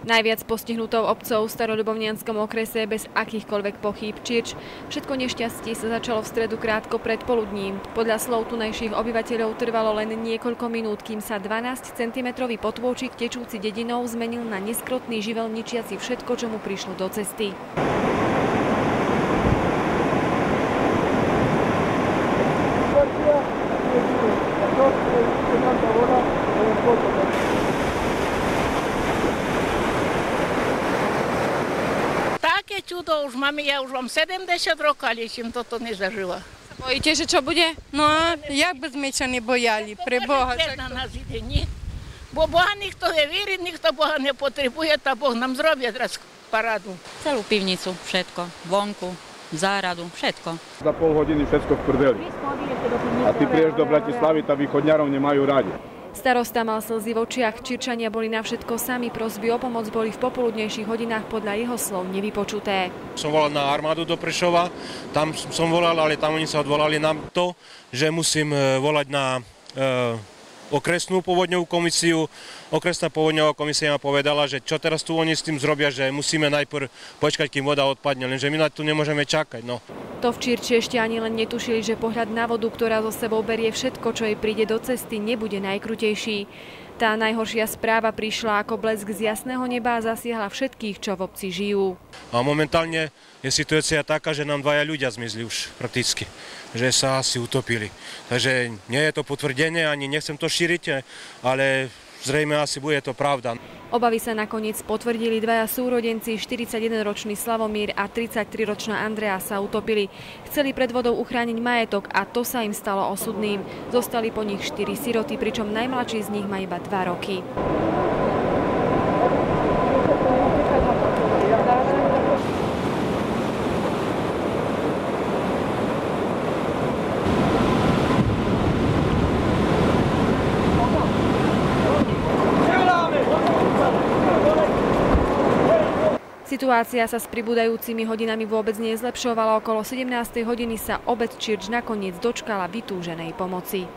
Najviac postihnutou obcov v Staroľubovnianskom okrese bez akýchkoľvek pochýb Čirč. Všetko nešťastie sa začalo v stredu krátko pred poludním. Podľa slov tunajších obyvateľov trvalo len niekoľko minút, kým sa 12 cm potôčik tečúci dedinou zmenil na neskrotný živel ničiaci všetko, čo mu prišlo do cesty. Také čudo už máme, ja už mám 70 rokov, ale čím toto nezažila. Bojíte, že čo bude? No, jak by sme sa nebojali, pre Boha. Na nás ide, nie. Bo Boha nikto nevierí, nikto Boha nepotrebuje, tá Boh nám zrobí teraz parádu. Celú pivnicu, všetko, vonku, záradu, všetko. Za pol hodiny všetko v prdeli. A ty priješ do Bratislavy, tá východňarov nemajú radi. Starosta mal slzy v očiach, Čirčania boli na všetko sami, prosby o pomoc boli v popoludnejších hodinách podľa jeho slov nevypočuté. Som volal na armádu do Prešova, tam som volal, ale tam oni sa odvolali na to, že musím volať na okresnú povodňovú komisiu. Okresná povodňová komisia ma povedala, že čo teraz tu oni s tým zrobia, že musíme najprv počkať, kým voda odpadne, lenže my na to nemôžeme čakať. No. To v Čirči ešte ani len netušili, že pohľad na vodu, ktorá so sebou berie všetko, čo jej príde do cesty, nebude najkrutejší. Tá najhoršia správa prišla ako blesk z jasného neba a zasiahla všetkých, čo v obci žijú. A momentálne je situácia taká, že nám dvaja ľudia zmizli už prakticky, že sa asi utopili. Takže nie je to potvrdenie, ani nechcem to šíriť, ale zrejme asi bude to pravda. Obavy sa nakoniec potvrdili, dvaja súrodenci, 41-ročný Slavomír a 33-ročná Andrea sa utopili. Chceli pred vodou uchrániť majetok a to sa im stalo osudným. Zostali po nich 4 siroty, pričom najmladší z nich má iba 2 roky. Situácia sa s pribúdajúcimi hodinami vôbec nezlepšovala. Okolo 17. hodiny sa obec Čirč nakoniec dočkala vytúženej pomoci.